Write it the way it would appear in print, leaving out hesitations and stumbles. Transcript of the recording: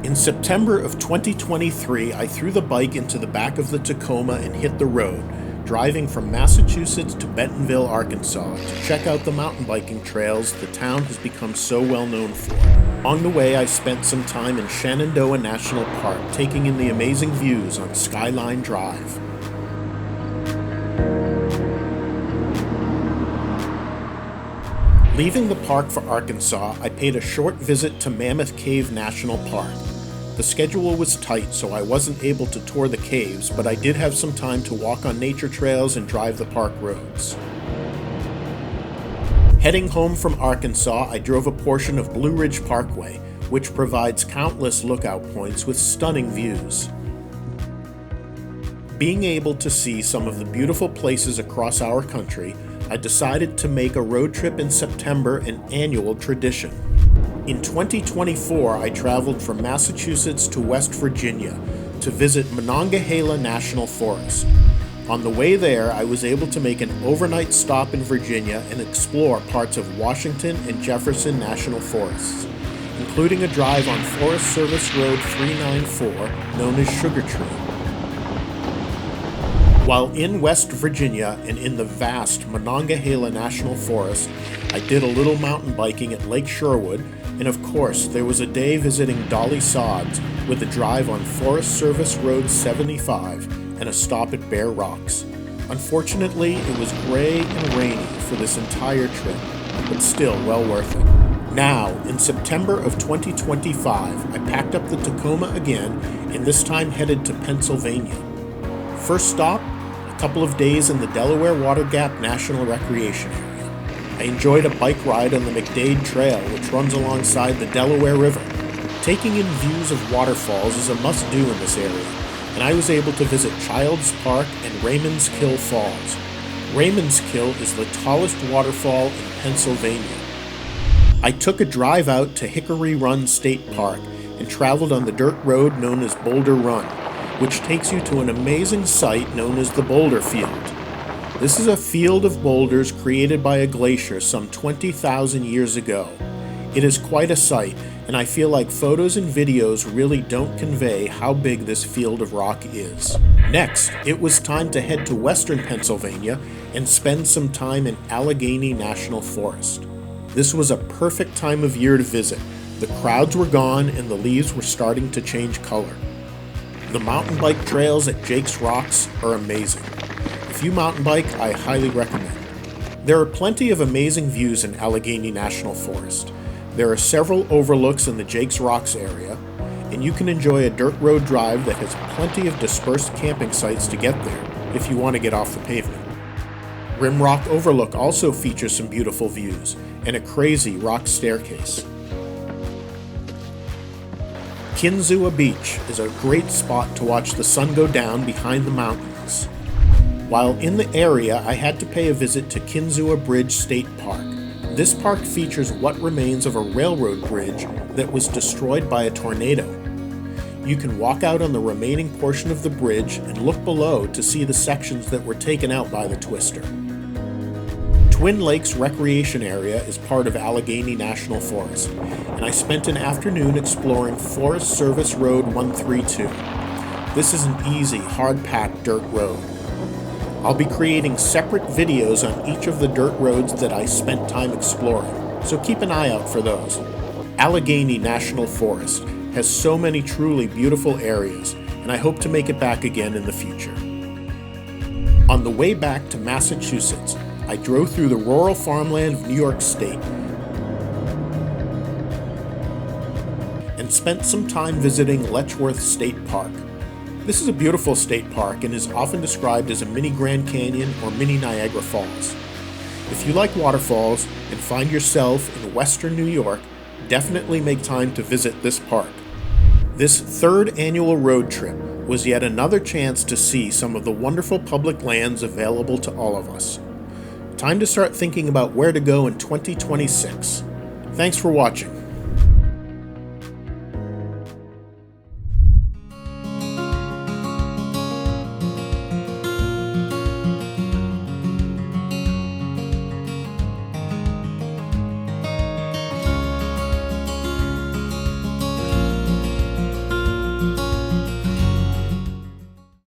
In September of 2023, I threw the bike into the back of the Tacoma and hit the road, driving from Massachusetts to Bentonville, Arkansas, to check out the mountain biking trails the town has become so well known for. On the way, I spent some time in Shenandoah National Park, taking in the amazing views on Skyline Drive. Leaving the park for Arkansas, I paid a short visit to Mammoth Cave National Park. The schedule was tight, so I wasn't able to tour the caves, but I did have some time to walk on nature trails and drive the park roads. Heading home from Arkansas, I drove a portion of Blue Ridge Parkway, which provides countless lookout points with stunning views. Being able to see some of the beautiful places across our country, I decided to make a road trip in September an annual tradition. In 2024, I traveled from Massachusetts to West Virginia to visit Monongahela National Forest. On the way there, I was able to make an overnight stop in Virginia and explore parts of Washington and Jefferson National Forests, including a drive on Forest Service Road 394, known as Sugar Tree. While in West Virginia and in the vast Monongahela National Forest, I did a little mountain biking at Lake Sherwood, and of course, there was a day visiting Dolly Sods with a drive on Forest Service Road 75 and a stop at Bear Rocks. Unfortunately, it was gray and rainy for this entire trip, but still well worth it. Now, in September of 2025, I packed up the Tacoma again and this time headed to Pennsylvania. First stop, a couple of days in the Delaware Water Gap National Recreation Area. I enjoyed a bike ride on the McDade Trail, which runs alongside the Delaware River. Taking in views of waterfalls is a must-do in this area, and I was able to visit Childs Park and Raymond's Kill Falls. Raymond's Kill is the tallest waterfall in Pennsylvania. I took a drive out to Hickory Run State Park and traveled on the dirt road known as Boulder Run, which takes you to an amazing site known as the Boulder Field. This is a field of boulders created by a glacier some 20,000 years ago. It is quite a sight, and I feel like photos and videos really don't convey how big this field of rock is. Next, it was time to head to western Pennsylvania and spend some time in Allegheny National Forest. This was a perfect time of year to visit. The crowds were gone and the leaves were starting to change color. The mountain bike trails at Jake's Rocks are amazing. If you mountain bike, I highly recommend. There are plenty of amazing views in Allegheny National Forest. There are several overlooks in the Jake's Rocks area, and you can enjoy a dirt road drive that has plenty of dispersed camping sites to get there if you want to get off the pavement. Rimrock Overlook also features some beautiful views and a crazy rock staircase. Kinzua Beach is a great spot to watch the sun go down behind the mountains. While in the area, I had to pay a visit to Kinzua Bridge State Park. This park features what remains of a railroad bridge that was destroyed by a tornado. You can walk out on the remaining portion of the bridge and look below to see the sections that were taken out by the twister. Twin Lakes Recreation Area is part of Allegheny National Forest, and I spent an afternoon exploring Forest Service Road 132. This is an easy, hard-packed dirt road. I'll be creating separate videos on each of the dirt roads that I spent time exploring, so keep an eye out for those. Allegheny National Forest has so many truly beautiful areas, and I hope to make it back again in the future. On the way back to Massachusetts, I drove through the rural farmland of New York State and spent some time visiting Letchworth State Park. This is a beautiful state park and is often described as a mini Grand Canyon or mini Niagara Falls. If you like waterfalls and find yourself in western New York, definitely make time to visit this park. This third annual road trip was yet another chance to see some of the wonderful public lands available to all of us. Time to start thinking about where to go in 2026. Thanks for watching.